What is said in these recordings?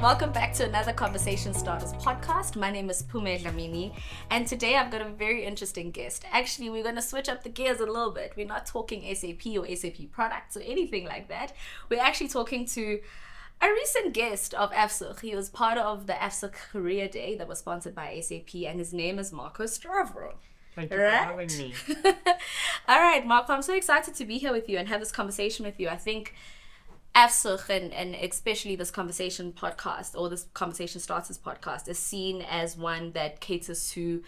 Welcome back to another Conversation Starters podcast. My name is Pume Dlamini, and today I've got a very interesting guest. Actually, we're going to switch up the gears a little bit. We're not talking SAP or SAP products or anything like that. We're actually talking to a recent guest of AFSUG. He was part of the AFSUG Career Day that was sponsored by SAP, and his name is Marco Stavro. Thank you for having me. All right, Marco, I'm so excited to be here with you and have this conversation with you. I think AFSUG and especially this conversation podcast or this Conversation Starters podcast is seen as one that caters to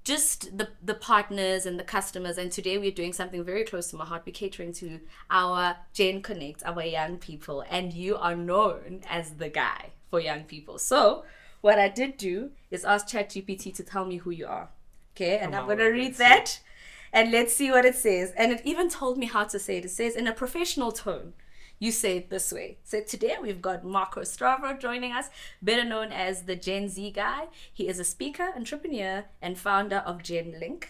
just the partners and the customers. And today we're doing something very close to my heart. We're catering to our Gen Connect, our young people. And you are known as the guy for young people. So what I did do is ask ChatGPT to tell me who you are. Okay, and I'm going to read that and let's see what it says. And it even told me how to say it. It says, in a professional tone, you say it this way. So today we've got Marco Stavro joining us, better known as the Gen Z guy. He is a speaker, entrepreneur, and founder of GenLink,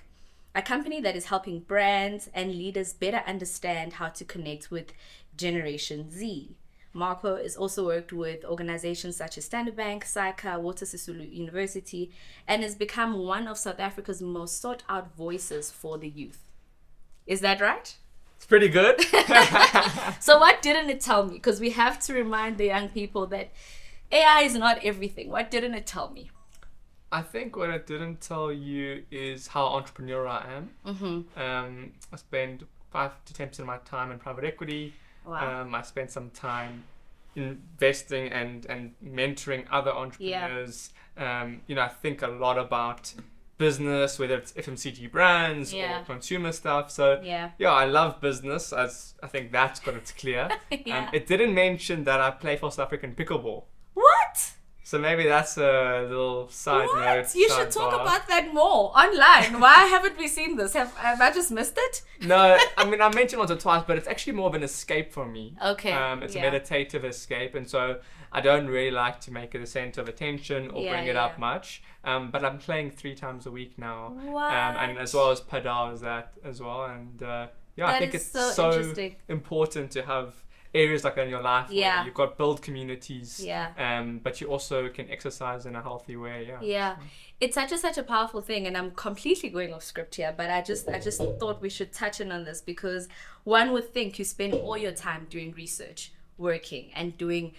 a company that is helping brands and leaders better understand how to connect with Generation Z. Marco has also worked with organizations such as Standard Bank, SAICA, Water Sisulu University, and has become one of South Africa's most sought out voices for the youth. Is that right? It's pretty good. So what didn't it tell me? Because we have to remind the young people that AI is not everything. What didn't it tell me? I think what it didn't tell you is how entrepreneurial I am. Mm-hmm. I spend 5 to 10% of my time in private equity. Wow. I spend some time investing and mentoring other entrepreneurs. I think a lot about business, whether it's FMCG brands or consumer stuff. So I love business. I think that's got it clear. It didn't mention that I play for South African pickleball. What? So maybe that's a little side note. You should talk about that more online. Why haven't we seen this? Have I just missed it? No, I mean, I mentioned once or twice, but it's actually more of an escape for me. Okay. It's a meditative escape, and so I don't really like to make it a center of attention or bring it up much. But I'm playing 3 times a week now. What? And as well as padel is that as well. And I think it's so important to have areas like that in your life where you've got build communities, but you also can exercise in a healthy way. It's such a powerful thing, and I'm completely going off script here, but I just thought we should touch in on this, because one would think you spend all your time doing research, working and doing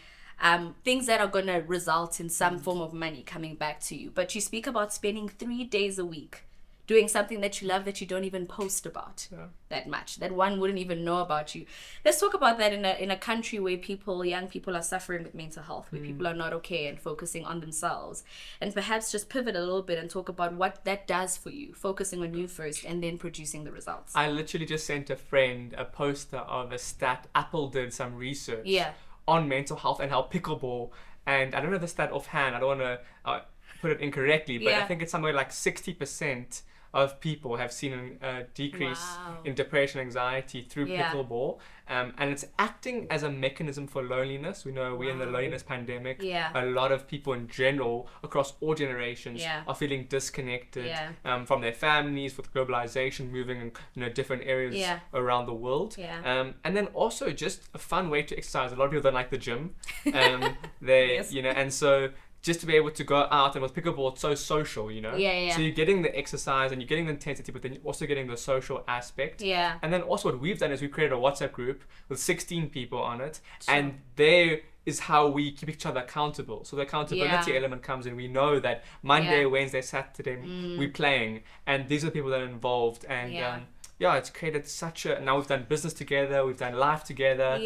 things that are going to result in some form of money coming back to you, but you speak about spending 3 days a week doing something that you love, that you don't even post about that much, that one wouldn't even know about you. Let's talk about that in a country where young people are suffering with mental health, where people are not okay and focusing on themselves. And perhaps just pivot a little bit and talk about what that does for you, focusing on you first and then producing the results. I literally just sent a friend a poster of a stat. Apple did some research on mental health and how pickleball, and I don't know the stat offhand, I don't want to put it incorrectly, but I think it's somewhere like 60% of people have seen a decrease in depression, anxiety through pickleball, and it's acting as a mechanism for loneliness. We know we're in the loneliness pandemic. A lot of people in general, across all generations, are feeling disconnected from their families, with globalization moving in different areas around the world. And then also just a fun way to exercise. A lot of people don't like the gym. And so just to be able to go out, and with pickleball, it's so social, So you're getting the exercise and you're getting the intensity, but then you're also getting the social aspect. And then also what we've done is we created a WhatsApp group with 16 people on it. And there is how we keep each other accountable. So the accountability element comes in. We know that Monday, Wednesday, Saturday, we're playing. And these are the people that are involved. And it's created now we've done business together, we've done life together.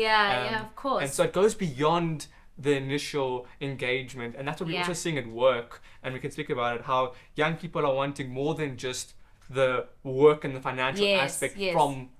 Of course. And so it goes beyond the initial engagement, and that's what we're also seeing at work, and we can speak about it, how young people are wanting more than just the work and the financial aspect from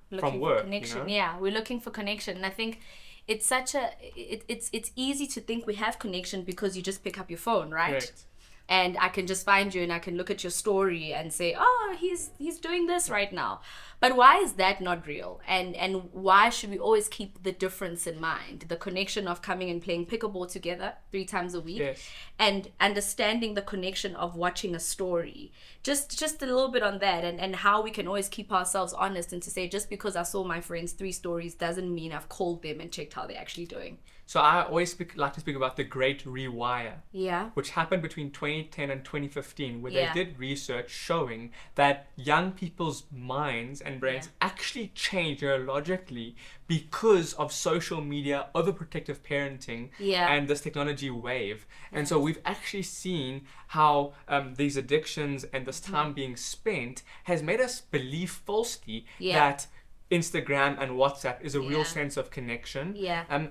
work. Connection. We're looking for connection, and I think it's it's easy to think we have connection because you just pick up your phone, right? Correct. and I can just find you and I can look at your story and say, oh, he's doing this right now. But why is that not real? And why should we always keep the difference in mind? The connection of coming and playing pickleball together 3 times a week, yes, and understanding the connection of watching a story. Just a little bit on that, and how we can always keep ourselves honest and to say, just because I saw my friends 3 stories doesn't mean I've called them and checked how they're actually doing. So I always like to speak about the Great Rewire, yeah, which happened between 2010 and 2015, where yeah, they did research showing that young people's minds and brains yeah, actually change neurologically because of social media, overprotective parenting, yeah, and this technology wave. And so we've actually seen how these addictions and this time being spent has made us believe falsely that Instagram and WhatsApp is a real sense of connection,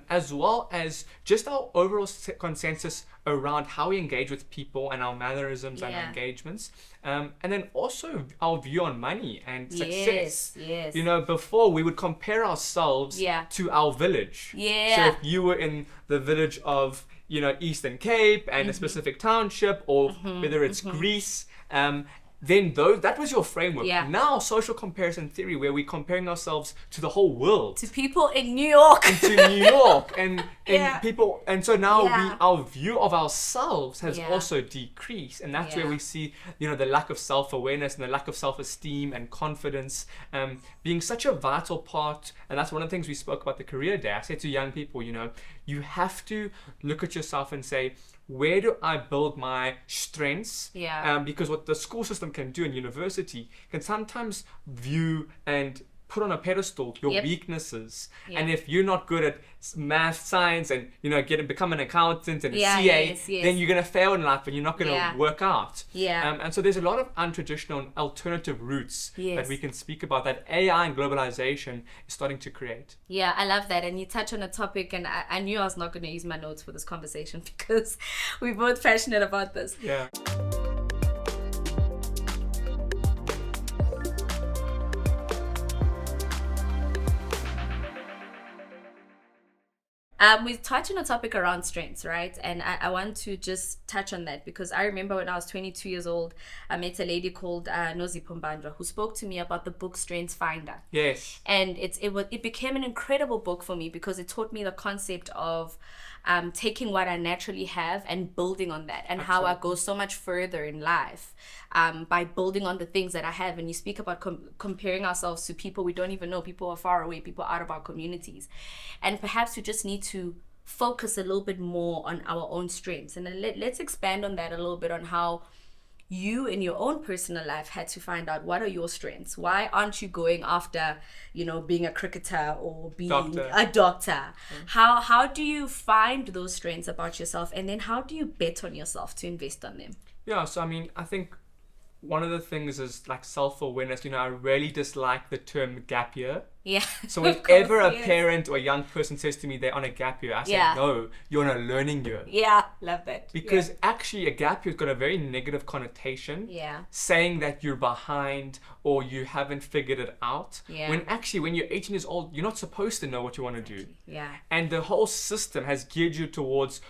as well as just our overall consensus around how we engage with people and our mannerisms and our engagements, and then also our view on money and success. Yes. You know, before we would compare ourselves to our village. Yeah. So if you were in the village of, you know, Eastern Cape and a specific township, or whether it's Greece, then that was your framework. Yeah. Now, social comparison theory, where we're comparing ourselves to the whole world, to people in New York, and people, and so now our view of ourselves has also decreased, and that's where we see, you know, the lack of self-awareness and the lack of self-esteem and confidence being such a vital part. And that's one of the things we spoke about the career day. I said to young people, you know, you have to look at yourself and say, where do I build my strengths? Because what the school system can do in university can sometimes view and put on a pedestal your weaknesses. And if you're not good at math, science, and, you know, become an accountant and a CA, then you're going to fail in life and you're not going to work out. And so there's a lot of untraditional and alternative routes that we can speak about that AI and globalization is starting to create. Yeah, I love that. And you touch on a topic, and I knew I was not going to use my notes for this conversation because we're both passionate about this. Yeah. We touched on a topic around strengths, right? And I want to just touch on that because I remember when I was 22 years old, I met a lady called Nozi Pumbandra who spoke to me about the book Strengths Finder. Yes. And it became an incredible book for me because it taught me the concept of taking what I naturally have and building on that, and how I go so much further in life by building on the things that I have. And you speak about comparing ourselves to people we don't even know, people are far away, people out of our communities. And perhaps we just need to focus a little bit more on our own strengths. And then let's expand on that a little bit, on how you in your own personal life had to find out what are your strengths. Why aren't you going after, you know, being a cricketer or being a doctor? How do you find those strengths about yourself, and then how do you bet on yourself to invest on them? Yeah, so I mean, I think one of the things is like self-awareness. You know, I really dislike the term gap year. Yeah. So whenever a parent or a young person says to me they're on a gap year, I say, no, you're on a learning year. Yeah, love that. Because actually a gap year's got a very negative connotation. Saying that you're behind or you haven't figured it out. When actually, when you're 18 years old, you're not supposed to know what you want to do. And the whole system has geared you towards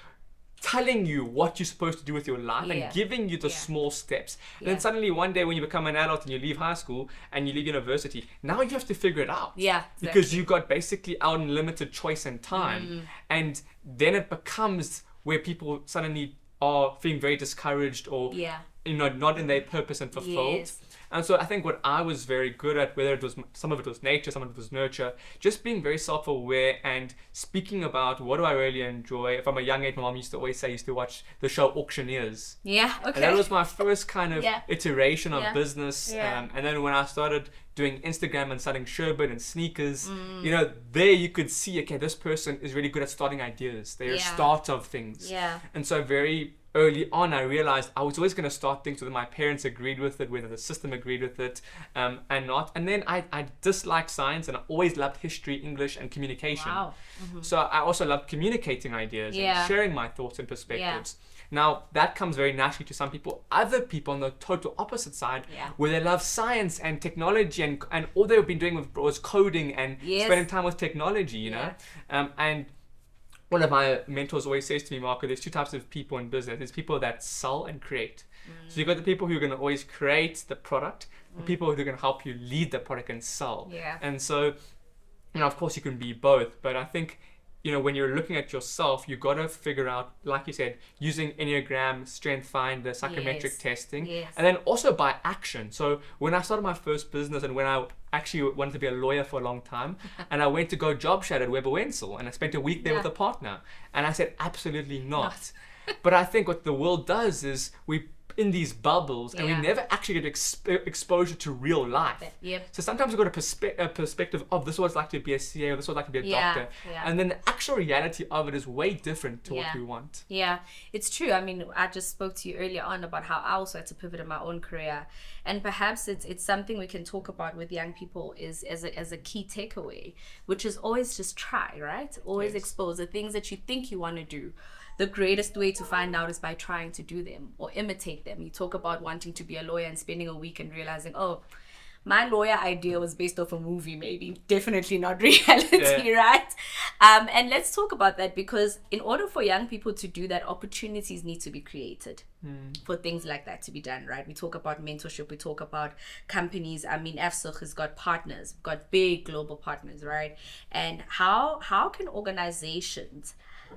telling you what you're supposed to do with your life and giving you the small steps. And then suddenly one day when you become an adult and you leave high school and you leave university, now you have to figure it out. Exactly. Because you've got basically unlimited choice and time. And then it becomes where people suddenly are feeling very discouraged or you know, not in their purpose and fulfilled. And so I think what I was very good at, whether it was, some of it was nature, some of it was nurture, just being very self-aware and speaking about what do I really enjoy. From a young age, my mom used to always say, used to watch the show Auctioneers. And that was my first kind of iteration of business. And then when I started doing Instagram and selling sherbet and sneakers, you know, there you could see, okay, this person is really good at starting ideas. They're a start of things. And so very early on, I realized I was always going to start things whether my parents agreed with it, whether the system agreed with it, and not. And then I disliked science, and I always loved history, English, and communication. So I also loved communicating ideas and sharing my thoughts and perspectives. Now, that comes very naturally to some people. Other people on the total opposite side, where they love science and technology, and all they've been doing was coding and spending time with technology, you know? And one of my mentors always says to me, Marco, there's two types of people in business. There's people that sell and create. So you've got the people who are going to always create the product, the people who are going to help you lead the product and sell. Yeah. And so, of course you can be both, but I think, when you're looking at yourself, you've got to figure out, like you said, using Enneagram, Strength Finder, psychometric testing, and then also by action. So when I started my first business and when I actually wanted to be a lawyer for a long time, and I went to go job shadow at Weber Wenzel, and I spent a week there with a partner, and I said, absolutely not. But I think what the world does is we in these bubbles and we never actually get exposure to real life. So sometimes we've got a perspective of this is what it's like to be a CA or this is what it's like to be a doctor. And then the actual reality of it is way different to what we want. Yeah, it's true. I mean, I just spoke to you earlier on about how I also had to pivot in my own career. And perhaps it's something we can talk about with young people is as a key takeaway, which is always just try, right? Always expose the things that you think you want to do. The greatest way to find out is by trying to do them or imitate them. You talk about wanting to be a lawyer and spending a week and realizing, oh, my lawyer idea was based off a movie, maybe. Definitely not reality, right? And let's talk about that, because in order for young people to do that, opportunities need to be created for things like that to be done, right? We talk about mentorship, we talk about companies. I mean, AFSUG has got partners, got big global partners, right? And how can organizations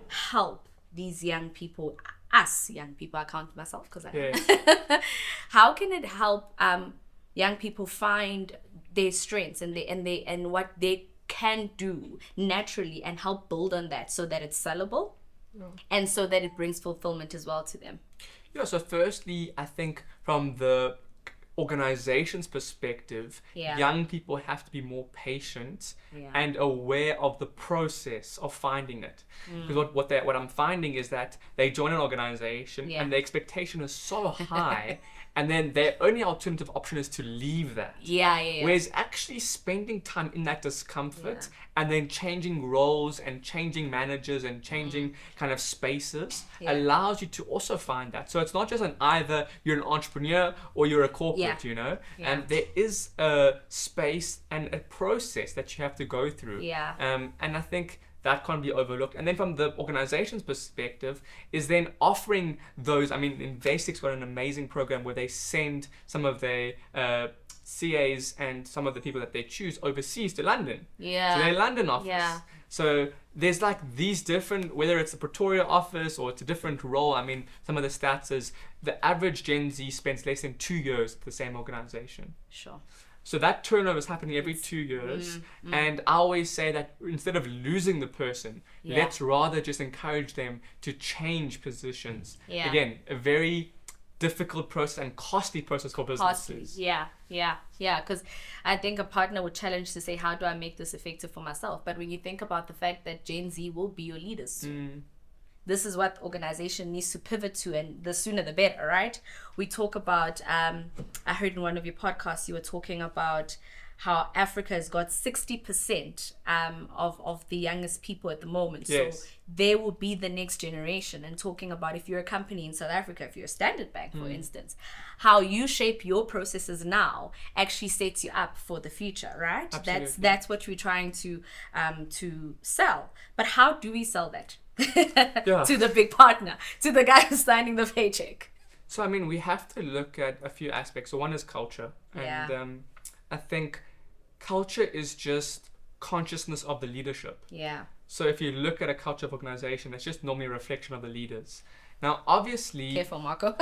help these young people, us young people, I count myself because I how can it help young people find their strengths and what they can do naturally and help build on that so that it's sellable and so that it brings fulfillment as well to them? So firstly, I think from the organization's perspective, young people have to be more patient and aware of the process of finding it. Because what I'm finding is that they join an organization and the expectation is so high and then their only alternative option is to leave that. Whereas actually spending time in that discomfort and then changing roles and changing managers and changing kind of spaces allows you to also find that. So it's not just either you're an entrepreneur or you're a corporate, and there is a space and a process that you have to go through. And I think that can't be overlooked. And then from the organization's perspective is then offering those, I mean, Investec's got an amazing program where they send some of their CAs and some of the people that they choose overseas to London. So their London office. So there's like these different, whether it's a Pretoria office or it's a different role. I mean, some of the stats is the average Gen Z spends less than 2 years at the same organization. So that turnover is happening every 2 years. And I always say that instead of losing the person, let's rather just encourage them to change positions. Again, a very difficult process and costly process for businesses. Because I think a partner would challenge to say, how do I make this effective for myself? But when you think about the fact that Gen Z will be your leaders soon, this is what organization needs to pivot to, and the sooner the better, right? We talk about, I heard in one of your podcasts, you were talking about how Africa has got 60% of the youngest people at the moment. So they will be the next generation. And talking about if you're a company in South Africa, if you're a Standard Bank, for instance, how you shape your processes now actually sets you up for the future, right? Absolutely. That's what we're trying to sell. But how do we sell that? To the big partner, to the guy who's signing the paycheck? So I mean, we have to look at a few aspects. So one is culture, and I think culture is just consciousness of the leadership. So if you look at a culture of organization, it's just normally a reflection of the leaders. Now obviously, careful Marco.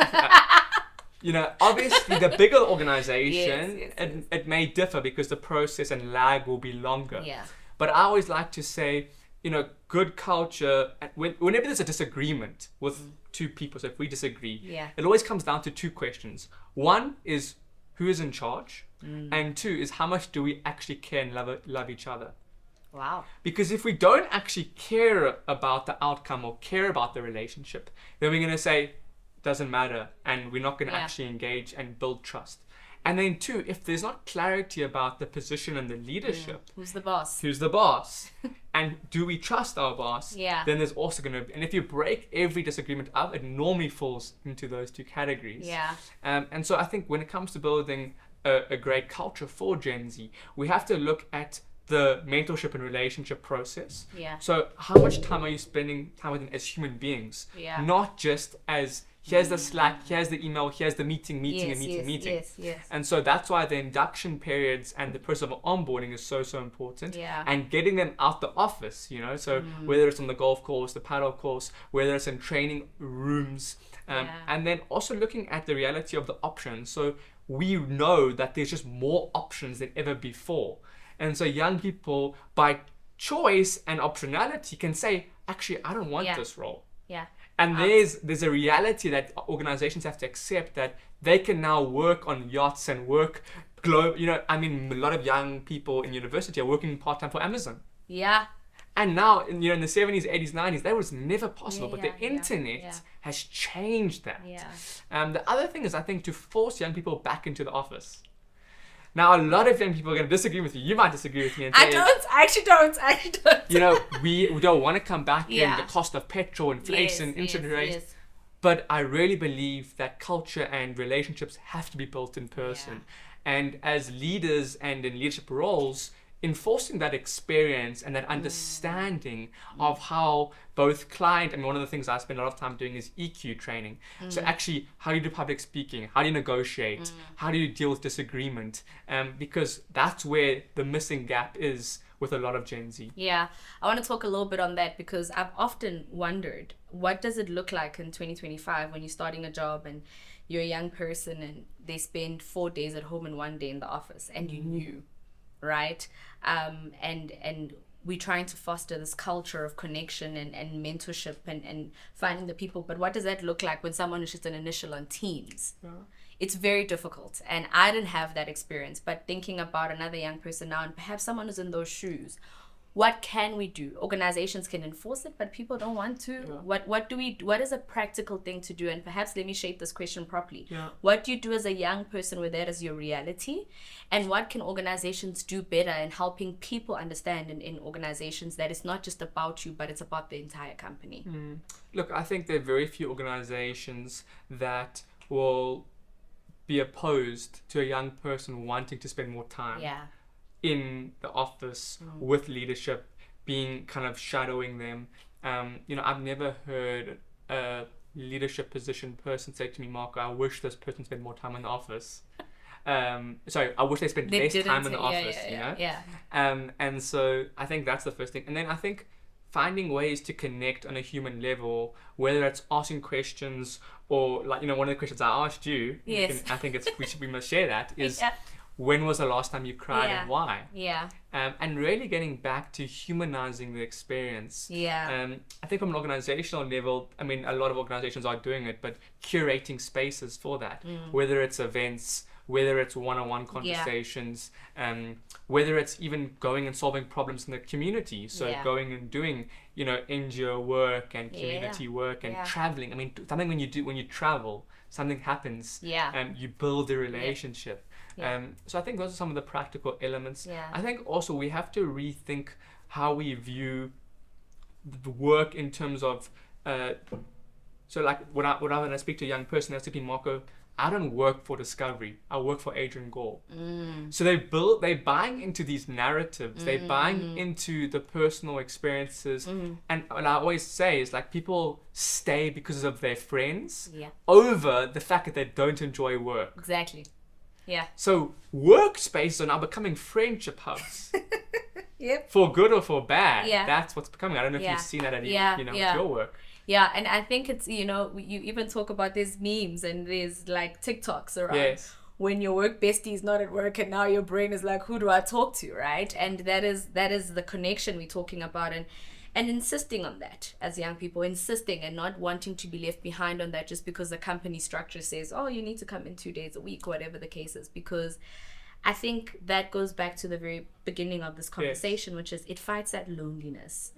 Obviously the bigger organization, it may differ because the process and lag will be longer. But I always like to say, good culture, whenever there's a disagreement with two people, so if we disagree, it always comes down to two questions. One is who is in charge, and two is how much do we actually care and love each other. Wow. Because if we don't actually care about the outcome or care about the relationship, then we're going to say, doesn't matter, and we're not going to actually engage and build trust. And then two, if there's not clarity about the position and the leadership, who's the boss? And do we trust our boss? Then there's also going to be, and if you break every disagreement up, it normally falls into those two categories. And so I think when it comes to building a great culture for Gen Z, we have to look at the mentorship and relationship process. Yeah. So how much time are you spending time with them as human beings? Yeah. Not just as here's the Slack, here's the email, here's the meeting. Yes. And so that's why the induction periods and the process of onboarding is so important. Yeah. And getting them out the office, so whether it's on the golf course, the paddle course, whether it's in training rooms, and then also looking at the reality of the options. So we know that there's just more options than ever before. And so young people, by choice and optionality, can say, actually, I don't want this role. Yeah. And there's a reality that organizations have to accept, that they can now work on yachts and work a lot of young people in university are working part-time for Amazon. Yeah. And now, in the 70s, 80s, 90s, that was never possible. But the internet has changed that. Yeah. The other thing is, I think, to force young people back into the office. Now, a lot of young people are going to disagree with you. You might disagree with me and say, I actually don't. We don't want to come back in the cost of petrol, inflation, interest rates. Yes. But I really believe that culture and relationships have to be built in person. And as leaders and in leadership roles, enforcing that experience and that understanding of how both client, and one of the things I spend a lot of time doing is EQ training. So actually, how do you do public speaking? How do you negotiate? How do you deal with disagreement? Because that's where the missing gap is with a lot of Gen Z. Yeah, I want to talk a little bit on that, because I've often wondered, what does it look like in 2025 when you're starting a job and you're a young person and they spend 4 days at home and 1 day in the office, and you knew, right? And we're trying to foster this culture of connection and mentorship and finding the people. But what does that look like when someone is just an initial on Teams? Yeah. It's very difficult. And I didn't have that experience. But thinking about another young person now, and perhaps someone who's in those shoes, what can we do? Organizations can enforce it, but people don't want to. Yeah. What is a practical thing to do? And perhaps let me shape this question properly. Yeah. What do you do as a young person where that is your reality? And what can organizations do better in helping people understand in organizations that it's not just about you, but it's about the entire company? Look, I think there are very few organizations that will be opposed to a young person wanting to spend more time in the office with leadership, being kind of shadowing them. I've never heard a leadership position person say to me, Marco, I wish this person spent more time in the office. I wish they spent less time in the office, and so I think that's the first thing. And then I think finding ways to connect on a human level, whether it's asking questions or one of the questions I asked you, I think we must share that, is when was the last time you cried and why? Yeah. And really getting back to humanizing the experience. Yeah. I think from an organizational level, a lot of organizations are doing it, but curating spaces for that, whether it's events, whether it's one-on-one conversations, whether it's even going and solving problems in the community. So going and doing, NGO work and community work and traveling. Something when you travel, something happens. Yeah. You build a relationship. Yeah. So I think those are some of the practical elements. Yeah. I think also we have to rethink how we view the work in terms of, when I speak to a young person, that's typically, Marco, I don't work for Discovery, I work for Adrian Gore. So they're buying into these narratives, they're buying into the personal experiences. And what I always say is, people stay because of their friends over the fact that they don't enjoy work. Exactly. Yeah. So workspaces are now becoming friendship hubs. Yep. For good or for bad. Yeah. That's what's becoming. I don't know if you've seen that with your work. Yeah, and I think it's, you even talk about there's memes and there's TikToks around when your work bestie is not at work and now your brain is like, who do I talk to, right? And that is the connection we're talking about, and insisting on that as young people, insisting and not wanting to be left behind on that just because the company structure says, oh, you need to come in 2 days a week, whatever the case is, because I think that goes back to the very beginning of this conversation, which is it fights that loneliness,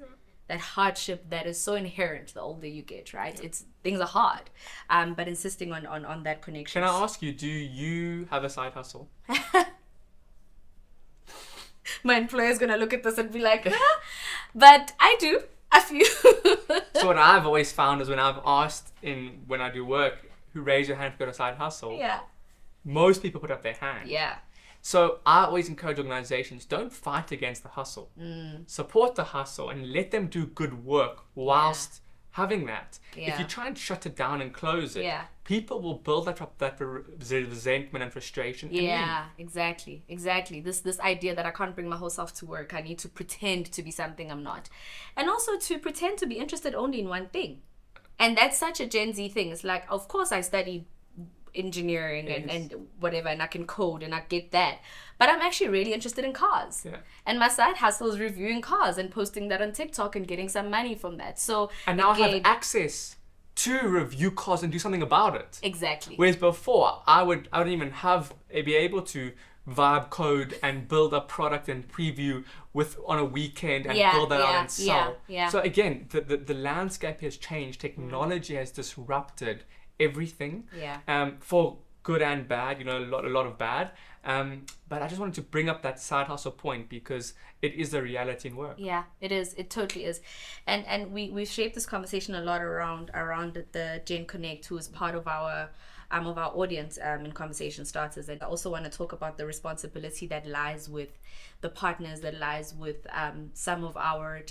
that hardship that is so inherent the older you get, right? Things are hard, but insisting on that connection. Can I ask you, do you have a side hustle? My employer's gonna look at this and be like, but I do a few. So what I've always found is when I've asked when I do work, who raise your hand if you've got a side hustle, most people put up their hand. Yeah. So I always encourage organizations, don't fight against the hustle. Support the hustle and let them do good work whilst having that. If you try and shut it down and close it, people will build that resentment and frustration. Exactly. This idea that I can't bring my whole self to work. I need to pretend to be something I'm not. And also to pretend to be interested only in one thing. And that's such a Gen Z thing. It's like, of course I studied engineering and whatever, and I can code and I get that, but I'm actually really interested in cars, and my side hustle is reviewing cars and posting that on TikTok and getting some money from that. So and now I have access to review cars and do something about it. Exactly. Whereas before I wouldn't even be able to vibe code and build a product and preview on a weekend and build that out and sell. So again, the landscape has changed. Technology has disrupted everything, for good and bad, a lot of bad, but I just wanted to bring up that side hustle point because it is a reality in work. It is, it totally is. And we've shaped this conversation a lot around the Gen Connect, who is part of our audience in Conversation Starters. And I also want to talk about the responsibility that lies with the partners, that lies with some of our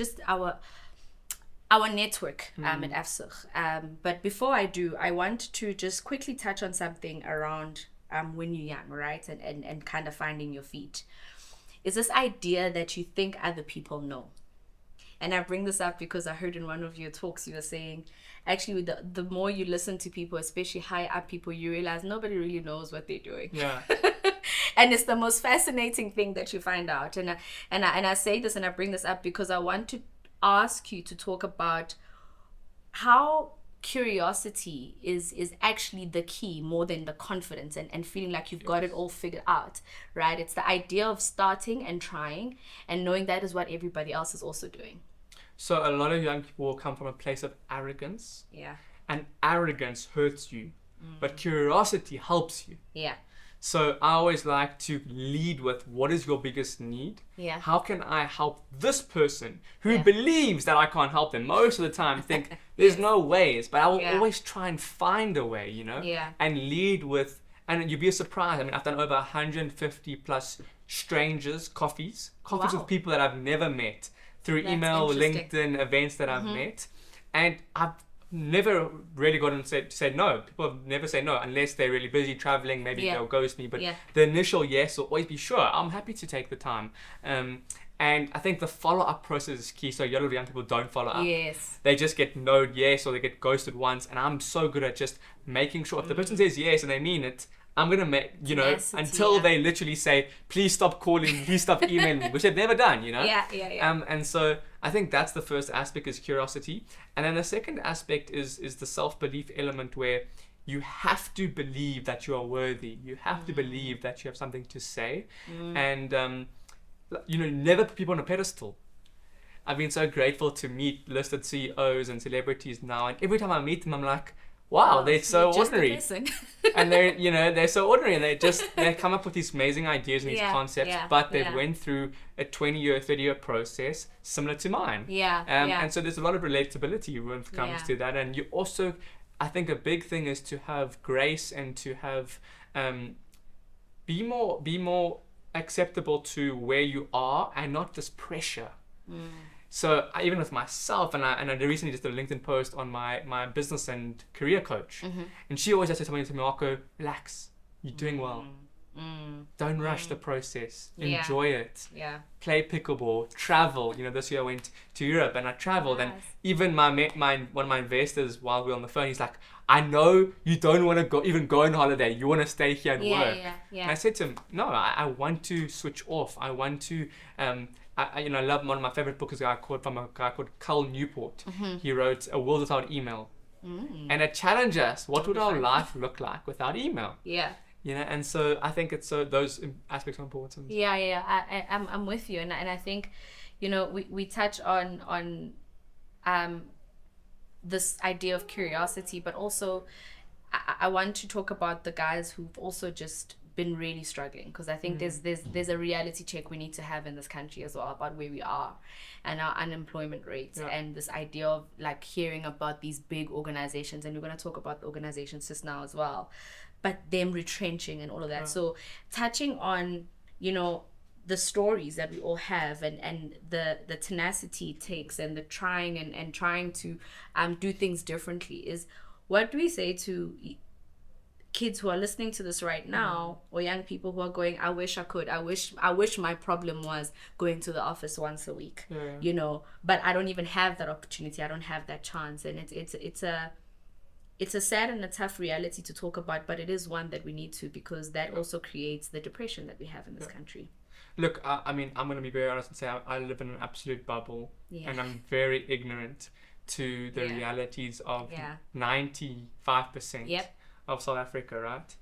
network at AFSUG. But before I do, I want to just quickly touch on something around when you're young, right? And kind of finding your feet. Is this idea that you think other people know. And I bring this up because I heard in one of your talks you were saying, actually, the more you listen to people, especially high up people, you realize nobody really knows what they're doing. And it's the most fascinating thing that you find out. And I say this and I bring this up because I want to ask you to talk about how curiosity is actually the key more than the confidence and feeling like you've got it all figured out, right? It's the idea of starting and trying and knowing that is what everybody else is also doing. So a lot of young people will come from a place of arrogance, and arrogance hurts you, but curiosity helps you. So I always like to lead with, what is your biggest need? How can I help this person who believes that I can't help them? Most of the time think there's no ways, but I will always try and find a way, and lead with, and you'd be surprised. I mean, I've done over 150 plus strangers coffees with people that I've never met through email, LinkedIn, events that I've met. And I've never really gotten to say no. People never say no unless they're really busy traveling. Maybe they'll ghost me. But the initial yes will always be sure. I'm happy to take the time. And I think the follow-up process is key. So a lot of young people don't follow up. They just get no yes or they get ghosted once. And I'm so good at just making sure if the person says yes and they mean it, I'm going to make, until they literally say, please stop calling, please stop emailing me, which they've never done, And so I think that's the first aspect, is curiosity. And then the second aspect is the self-belief element, where you have to believe that you are worthy. You have to believe that you have something to say. And, never put people on a pedestal. I've been so grateful to meet listed CEOs and celebrities now. And every time I meet them, I'm like, wow, they're so ordinary. And they're so ordinary, and they come up with these amazing ideas and these concepts, but they've went through a 20-year, 30-year process similar to mine. And so there's a lot of relatability when it comes to that. And you also, I think a big thing is to have grace and to have, be more acceptable to where you are and not this pressure. So even with myself, and I recently just did a LinkedIn post on my business and career coach, and she always has to tell me, Marco, relax, you're doing well. Don't rush the process. Enjoy it. Play pickleball, travel. This year I went to Europe and I traveled, and even one of my investors, while we were on the phone, he's like, I know you don't want to go on holiday. You want to stay here and work. And I said to him, no, I want to switch off. I want to. I love, one of my favorite books is a guy called Cal Newport. He wrote A World Without Email, and it challenges us. What would our life look like without email? And so I think it's those aspects are important. I'm with you, and I think, we touch on this idea of curiosity, but also I want to talk about the guys who've also just been really struggling, because I think there's a reality check we need to have in this country as well about where we are and our unemployment rates, and this idea of like hearing about these big organizations, and we're going to talk about the organizations just now as well, but them retrenching and all of that. So touching on the stories that we all have, and the tenacity it takes, and the trying and trying to do things differently, is what do we say to kids who are listening to this right now, or young people who are going, I wish I could, I wish my problem was going to the office once a week, but I don't even have that opportunity, I don't have that chance. And it's a sad and a tough reality to talk about, but it is one that we need to, because that also creates the depression that we have in this country. Look, I mean, I'm going to be very honest and say I live in an absolute bubble, and I'm very ignorant to the realities of 95% of South Africa, right?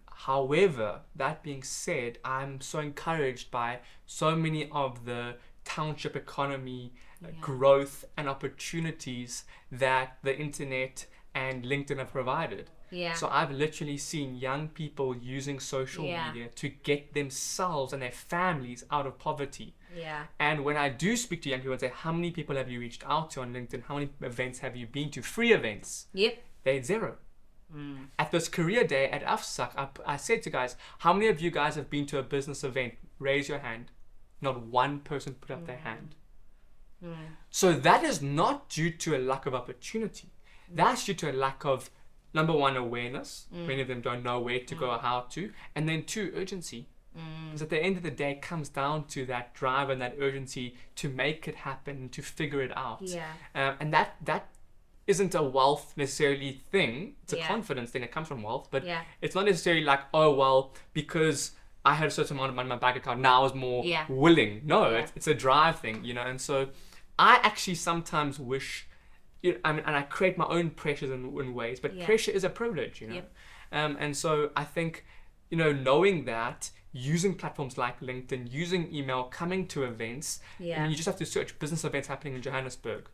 However, that being said, I'm so encouraged by so many of the township economy growth and opportunities that the internet and LinkedIn have provided. So I've literally seen young people using social media to get themselves and their families out of poverty. And when I do speak to young people and say, how many people have you reached out to on LinkedIn? How many events have you been to? Free events. They're zero. At this career day at AFSUG, I said to guys, how many of you guys have been to a business event? Raise your hand. Not one person put up their hand. So that is not due to a lack of opportunity. That's due to a lack of, number one, awareness. Many of them don't know where to go or how to. And then two, urgency. Because at the end of the day, it comes down to that drive and that urgency to make it happen, to figure it out. And that isn't a wealth necessarily thing. It's a confidence thing. It comes from wealth. But it's not necessarily like, oh, well, because I had a certain amount of money in my bank account, now I was more willing. No, it's a drive thing, And so I actually sometimes wish... I mean, and I create my own pressures in ways, but pressure is a privilege, and so I think, knowing that, using platforms like LinkedIn, using email, coming to events, and you just have to search business events happening in Johannesburg,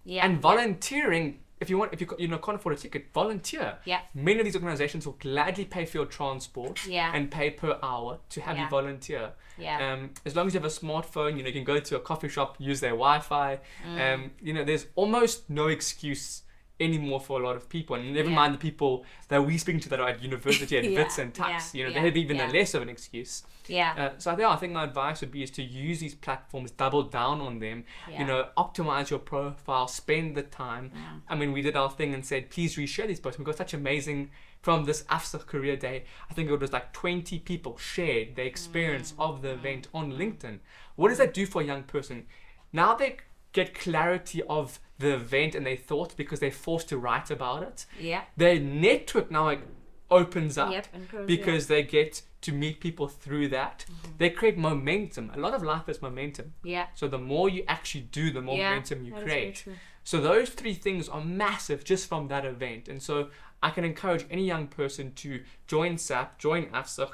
and volunteering. If you can't afford a ticket, volunteer. Many of these organizations will gladly pay for your transport and pay per hour to have you volunteer. As long as you have a smartphone, you can go to a coffee shop, use their Wi-Fi. There's almost no excuse anymore for a lot of people, and never mind the people that we speak to that are at university at Wits and Tux. They have even a less of an excuse. So I think my advice would be is to use these platforms, double down on them, optimize your profile, spend the time. I mean, we did our thing and said, please reshare these posts. We got such amazing, from this AFSUG career day, I think it was like 20 people shared their experience of the event on LinkedIn. What does that do for a young person? Now they get clarity of the event and their thoughts because they're forced to write about it. Their network now opens up because they get to meet people through that. They create momentum. A lot of life is momentum. So the more you actually do, the more momentum you create. So those three things are massive just from that event. And so I can encourage any young person to join SAP, join AFSUG,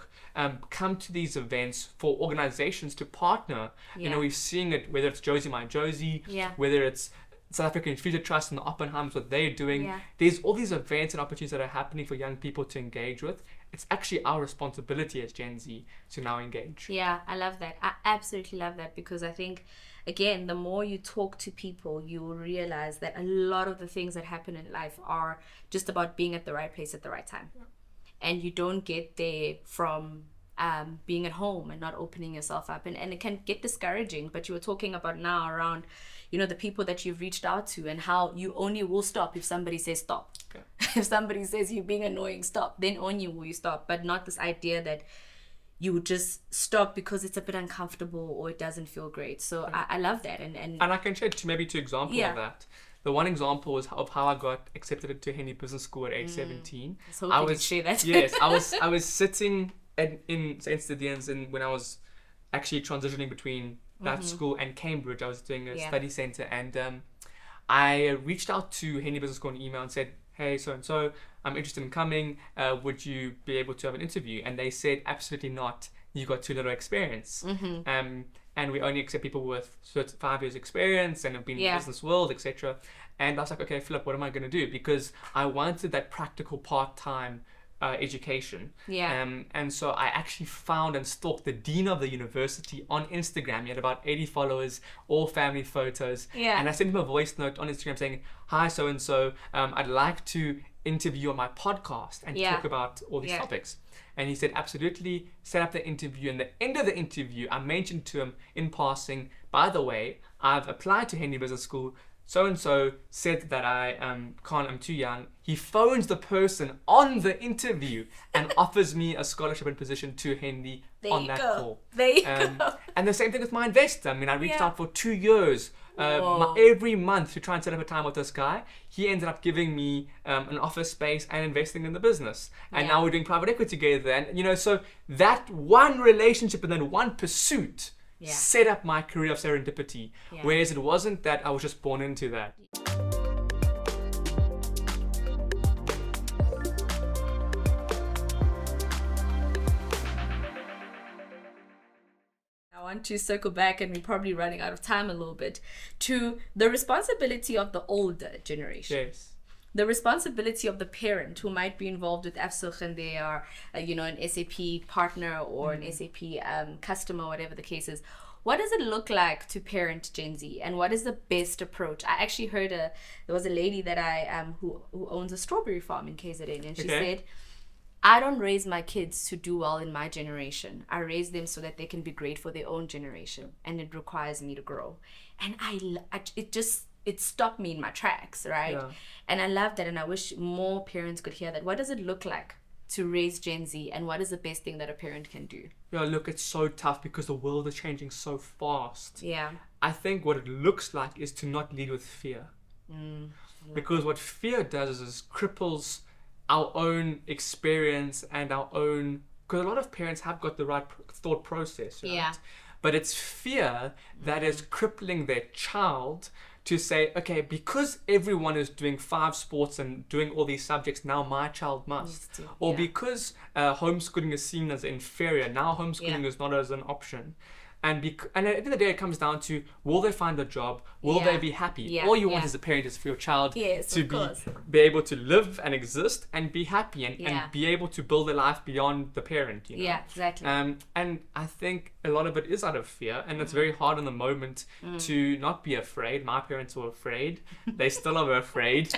come to these events for organizations to partner. We're seeing it, whether it's Josie My Josie, whether it's South African Future Trust and the Oppenheimers, what they're doing. There's all these events and opportunities that are happening for young people to engage with. It's actually our responsibility as Gen Z to now engage. I love that. I absolutely love that, because I think, again, the more you talk to people, you will realize that a lot of the things that happen in life are just about being at the right place at the right time. And you don't get there from being at home and not opening yourself up. And it can get discouraging, but you were talking about now around, the people that you've reached out to, and how you only will stop if somebody says stop. If somebody says you're being annoying, stop, then only will you stop. But not this idea that you would just stop because it's a bit uncomfortable or it doesn't feel great. So I love that. And I can share maybe two examples of that. The one example was of how I got accepted into Henry Business School at age 17. So I was share that. Yes, I was sitting in St. Stithians, and when I was actually transitioning between that school and Cambridge, I was doing a study center, and I reached out to Henry Business School on email and said, hey, so-and-so, I'm interested in coming. Would you be able to have an interview? And they said, absolutely not. You got too little experience. And we only accept people with 5 years experience and have been in the business world, etc. And I was like, okay, Philip, what am I going to do? Because I wanted that practical part-time education. And so I actually found and stalked the dean of the university on Instagram. He had about 80 followers, all family photos. And I sent him a voice note on Instagram saying, hi, so-and-so, I'd like to interview on my podcast and talk about all these topics? And he said, absolutely, set up the interview. And at the end of the interview, I mentioned to him in passing, by the way, I've applied to Henley Business School. So-and-so said that I'm too young. He phones the person on the interview and offers me a scholarship and position to Henley on that call. There you go. And the same thing with my investor. I mean, I reached out for 2 years, every month to try and set up a time with this guy. He ended up giving me an office space and investing in the business. And now we're doing private equity together. And, so that one relationship and then one pursuit set up my career of serendipity, whereas it wasn't that I was just born into that. I want to circle back, and we're probably running out of time a little bit, to the responsibility of the older generation. Yes. The responsibility of the parent who might be involved with AFSUG and they are, an SAP partner or an SAP customer, whatever the case is. What does it look like to parent Gen Z, and what is the best approach? I actually heard there was a lady that I who owns a strawberry farm in KZN, and she said, I don't raise my kids to do well in my generation. I raise them so that they can be great for their own generation, and it requires me to grow. And it stopped me in my tracks, right? Yeah. And I love that, and I wish more parents could hear that. What does it look like to raise Gen Z, and what is the best thing that a parent can do? Yeah, look, it's so tough because the world is changing so fast. Yeah. I think what it looks like is to not lead with fear. Because what fear does is cripples our own experience and our own... Because a lot of parents have got the right thought process, right? Yeah. But it's fear that is crippling their child to say, okay, because everyone is doing 5 sports and doing all these subjects, now my child must. Or because homeschooling is seen as inferior, now homeschooling is not as an option. And at the end of the day, it comes down to, will they find a job? Will they be happy? Yeah. All you want as a parent is for your child to be able to live and exist and be happy and be able to build a life beyond the parent. Yeah, exactly. And I think a lot of it is out of fear, and it's very hard in the moment to not be afraid. My parents were afraid. They still are afraid.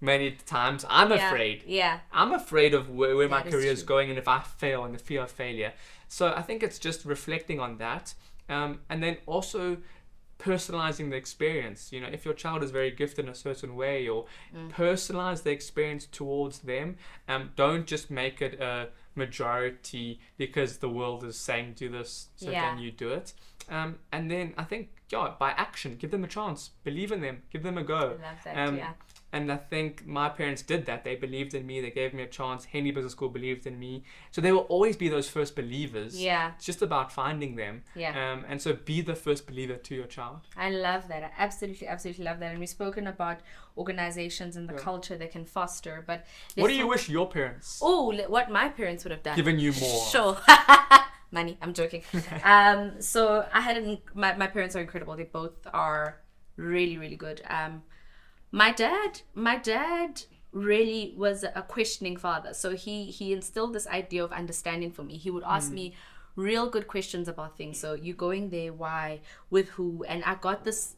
Many times I'm afraid. Yeah. I'm afraid of where my career is going, and if I fail, and the fear of failure. So I think it's just reflecting on that, and then also personalizing the experience. If your child is very gifted in a certain way, or personalize the experience towards them. Don't just make it a majority because the world is saying do this, so then you do it. And then I think, by action, give them a chance, believe in them, give them a go. I love that, And I think my parents did that. They believed in me. They gave me a chance. Henley Business School believed in me. So they will always be those first believers. Yeah. It's just about finding them. Yeah. And so be the first believer to your child. I love that. I absolutely, absolutely love that. And we've spoken about organizations and the culture they can foster. But what do you wish your parents? What my parents would have done. Given you more. Sure. Money. I'm joking. So I had my parents are incredible. They both are really, really good. My dad really was a questioning father. So he instilled this idea of understanding for me. He would ask me real good questions about things. So you going there, why, with who? And I got this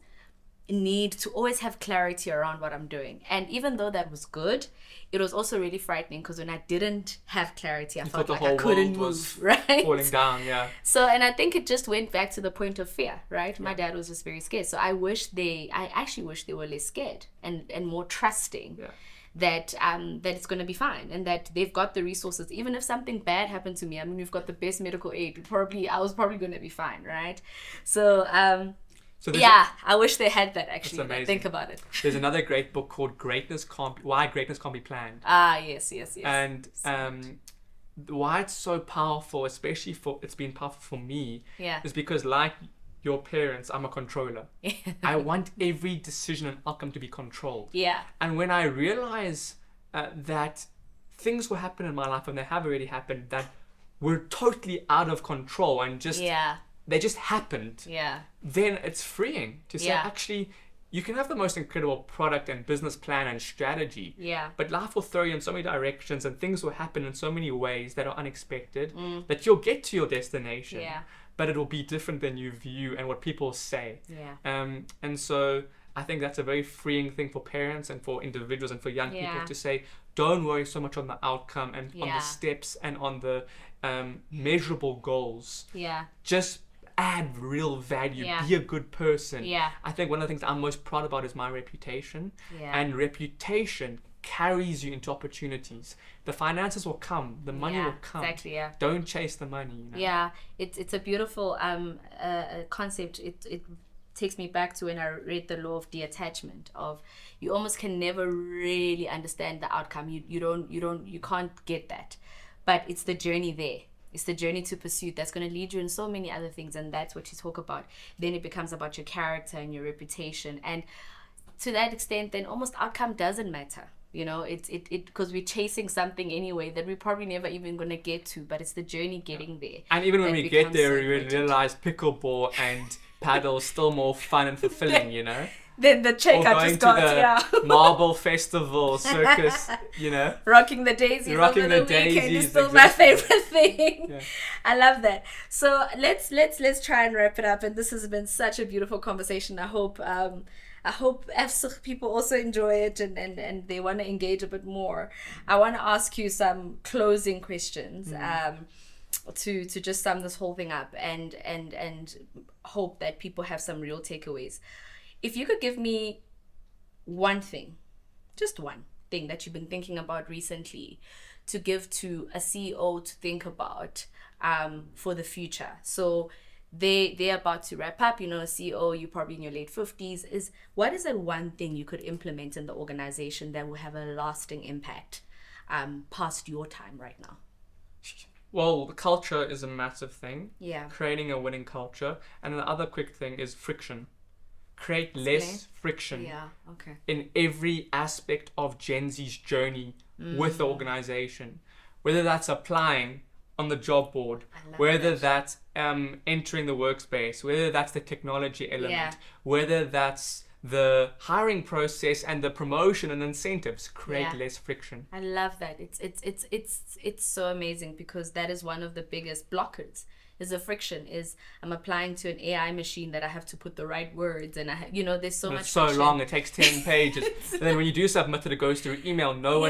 need to always have clarity around what I'm doing. And even though that was good, it was also really frightening, because when I didn't have clarity, I felt like I couldn't move, right? Falling down, yeah. So, and I think it just went back to the point of fear, right? My dad was just very scared. So I actually wish they were less scared and more trusting. Yeah. That it's going to be fine, and that they've got the resources. Even if something bad happened to me, I mean, we've got the best medical aid. I was probably going to be fine, right? So, I wish they had that, actually. Think about it. There's another great book called Why Greatness Can't Be Planned. Yes. And why it's so powerful, especially it's been powerful for me, is because, like your parents, I'm a controller. I want every decision and outcome to be controlled. Yeah. And when I realize that things will happen in my life, and they have already happened, that were totally out of control and just they just happened. Yeah. Then it's freeing to say, actually, you can have the most incredible product and business plan and strategy. Yeah. But life will throw you in so many directions, and things will happen in so many ways that are unexpected, that you'll get to your destination. Yeah. But it will be different than you view and what people say. Yeah. And so I think that's a very freeing thing for parents and for individuals and for young people to say, don't worry so much on the outcome and on the steps and on the measurable goals. Just add real value, be a good person. I think one of the things I'm most proud about is my reputation. And reputation carries you into opportunities. The finances will come, the money will come. Exactly, Don't chase the money. It's a beautiful concept. It takes me back to when I read the law of detachment, of you almost can never really understand the outcome. You can't get that, but it's the journey there. It's the journey to pursuit that's going to lead you in so many other things, and that's what you talk about. Then it becomes about your character and your reputation, and to that extent, then almost outcome doesn't matter. It because we're chasing something anyway that we're probably never even going to get to, but it's the journey getting there. And even when we get there, we realize pickleball and paddle is still more fun and fulfilling, Then the check I just got, marble festival, circus, Rocking the daisies over the weekend is still my favorite thing. I love that. So let's try and wrap it up. And this has been such a beautiful conversation. I hope AFSUG people also enjoy it and they want to engage a bit more. I want to ask you some closing questions to just sum this whole thing up and hope that people have some real takeaways. If you could give me one thing, just one thing that you've been thinking about recently to give to a CEO to think about for the future. So they're about to wrap up, a CEO, you're probably in your late 50s, what is that one thing you could implement in the organization that will have a lasting impact past your time right now? Well, culture is a massive thing. Yeah. Creating a winning culture. And the other quick thing is friction. Create less friction in every aspect of Gen Z's journey with the organization. Whether that's applying on the job board, whether that's entering the workspace, whether that's the technology element, whether that's the hiring process and the promotion and incentives, create less friction. I love that. It's so amazing, because that is one of the biggest blockers. Is the friction is I'm applying to an AI machine that I have to put the right words, and there's so much. It's so friction. long. It takes 10 pages, and then when you do submit it, it goes through email. No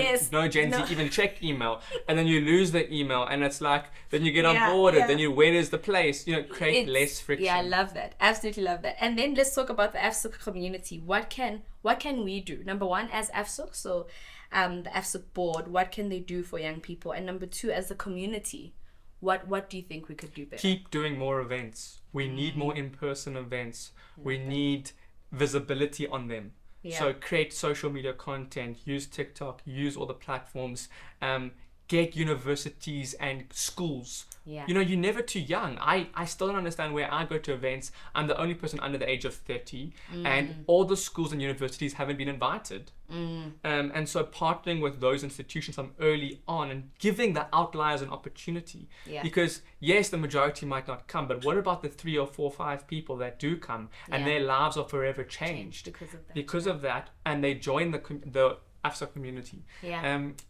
Gen Z even check email, and then you lose the email, and it's like then you get onboarded. Then where is the place? Create less friction. Yeah, I love that. Absolutely love that. And then let's talk about the AFSUG community. What can we do? Number one, as AFSUG, so the AFSUG board, what can they do for young people? And number two, as a community, what do you think we could do better? Keep doing more events. We need more in-person events. We need visibility on them. So create social media content, use TikTok, use all the platforms, get universities and schools. You're never too young. I still don't understand where I go to events. I'm the only person under the age of 30 and all the schools and universities haven't been invited. And so partnering with those institutions from early on and giving the outliers an opportunity. Because yes, the majority might not come, but what about the 3 or 4 or 5 people that do come and their lives are forever changed because of that, and they join the AFSUG community.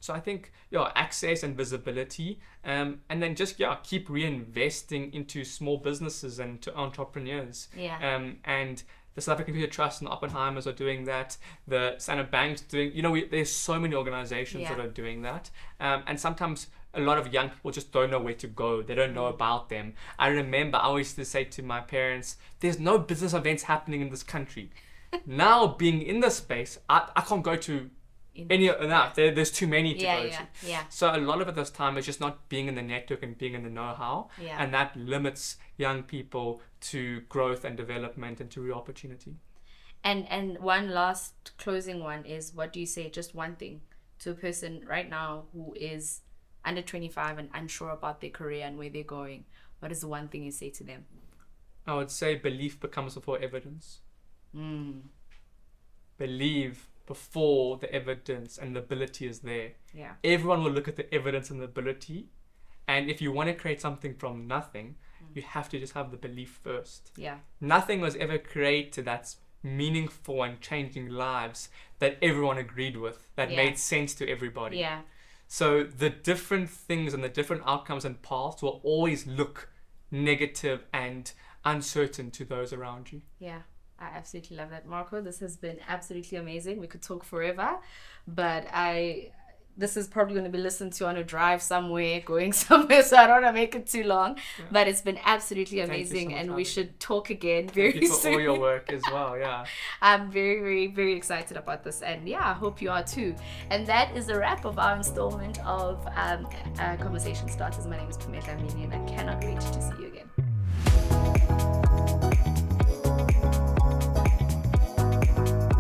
So I think access and visibility, and then just keep reinvesting into small businesses and to entrepreneurs. And the South African Computer Trust and the Oppenheimers are doing that. The Standard Bank's doing. There's so many organizations that are doing that. And sometimes a lot of young people just don't know where to go. They don't know about them. I remember I always used to say to my parents, "There's no business events happening in this country." Now being in this space, I can't go to there's too many to go to. So a lot of it this time is just not being in the network and being in the know-how, and that limits young people to growth and development and to real opportunity. And one last closing one is, what do you say, just one thing to a person right now who is under 25 and unsure about their career and where they're going? What is the one thing you say to them? I would say belief becomes before evidence. Believe before the evidence and the ability is there. Everyone will look at the evidence and the ability, and if you want to create something from nothing, you have to just have the belief first. Nothing was ever created that's meaningful and changing lives that everyone agreed with, that made sense to everybody. So the different things and the different outcomes and paths will always look negative and uncertain to those around you. I absolutely love that, Marco. This has been absolutely amazing. We could talk forever, but this is probably going to be listened to on a drive somewhere, going somewhere, so I don't want to make it too long. Yeah. But it's been absolutely amazing, and we should talk again very soon. Thank you for all your work as well, yeah. I'm very, very, very excited about this, and yeah, I hope you are too. And that is the wrap of our installment of Conversation Starters. My name is Pamela Mini, and I cannot wait to see you again.